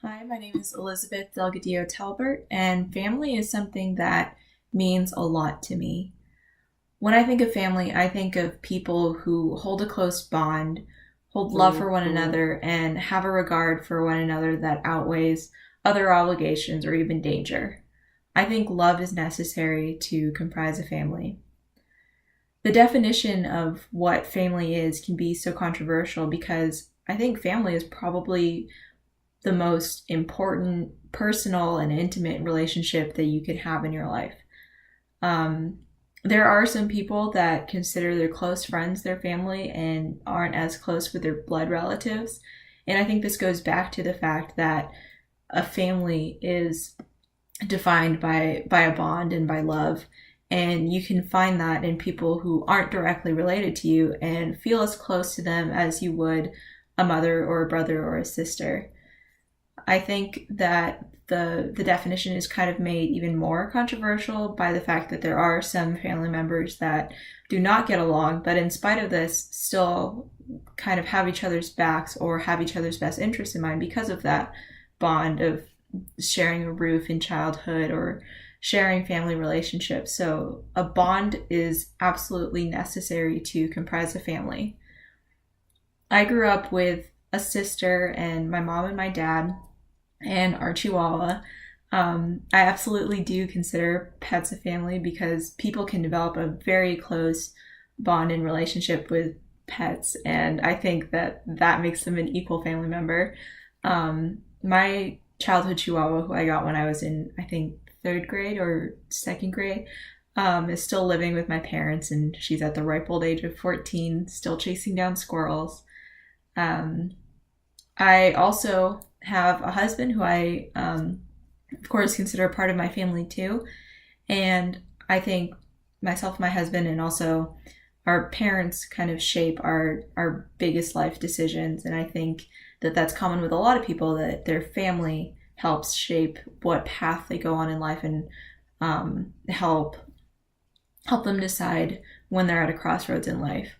Hi, my name is Elizabeth Delgadillo Talbert, and family is something that means a lot to me. When I think of family, I think of people who hold a close bond, hold love for one another, and have a regard for one another that outweighs other obligations or even danger. I think love is necessary to comprise a family. The definition of what family is can be so controversial because I think family is probably the most important personal and intimate relationship that you could have in your life. Um, there are some people that consider their close friends their family and aren't as close with their blood relatives. And I think this goes back to the fact that a family is defined by a bond and by love. And you can find that in people who aren't directly related to you and feel as close to them as you would a mother or a brother or a sister. I think that the definition is kind of made even more controversial by the fact that there are some family members that do not get along, but in spite of this, still kind of have each other's backs or have each other's best interests in mind because of that bond of sharing a roof in childhood or sharing family relationships. So a bond is absolutely necessary to comprise a family. I grew up with a sister and my mom and my dad and our Chihuahua. I absolutely do consider pets a family because people can develop a very close bond and relationship with pets, and I think that that makes them an equal family member. My childhood Chihuahua, who I got when I was in, I think, third grade or second grade, is still living with my parents, and she's at the ripe old age of 14, still chasing down squirrels. I also have a husband who I, of course, consider a part of my family too. And I think myself, my husband, and also our parents kind of shape our biggest life decisions. And I think that that's common with a lot of people, that their family helps shape what path they go on in life and help them decide when they're at a crossroads in life.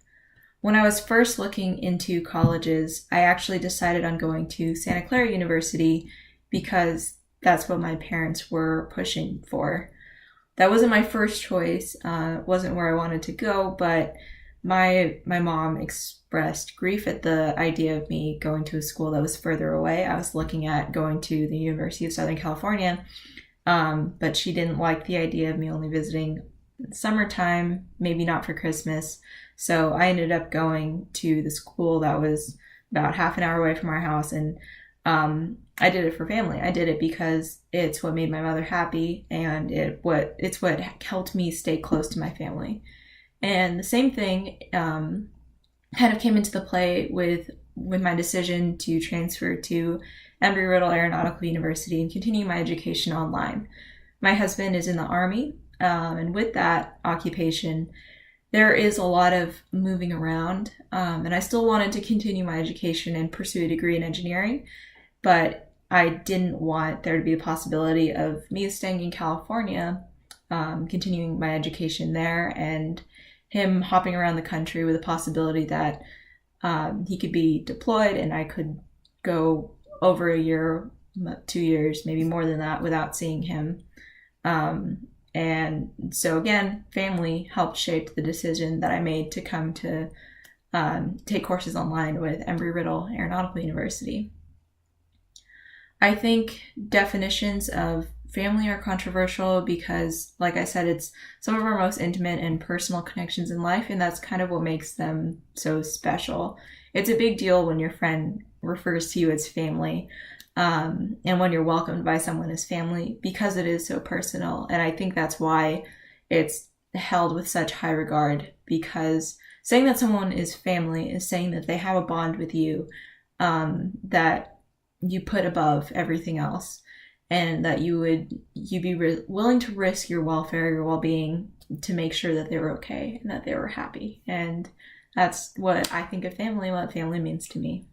When I was first looking into colleges, I actually decided on going to Santa Clara University because that's what my parents were pushing for. That wasn't my first choice, wasn't where I wanted to go, but my mom expressed grief at the idea of me going to a school that was further away. I was looking at going to the University of Southern California, but she didn't like the idea of me only visiting in summertime, maybe not for Christmas. So I ended up going to the school that was about half an hour away from our house, and I did it for family. I did it because it's what made my mother happy, and it's what helped me stay close to my family. And the same thing kind of came into the play with my decision to transfer to Embry-Riddle Aeronautical University and continue my education online. My husband is in the Army, and with that occupation, there is a lot of moving around, and I still wanted to continue my education and pursue a degree in engineering, but I didn't want there to be a possibility of me staying in California, continuing my education there, and him hopping around the country with a possibility that he could be deployed and I could go over a year, 2 years, maybe more than that without seeing him. And so again, family helped shape the decision that I made to come to take courses online with Embry-Riddle Aeronautical University. I think definitions of family are controversial because, like I said, it's some of our most intimate and personal connections in life, and that's kind of what makes them so special. It's a big deal when your friend refers to you as family. And when you're welcomed by someone as family, because it is so personal. And I think that's why it's held with such high regard, because saying that someone is family is saying that they have a bond with you that you put above everything else, and that you'd be willing to risk your welfare, your well-being, to make sure that they were okay and that they were happy. And that's what I think of family, what family means to me.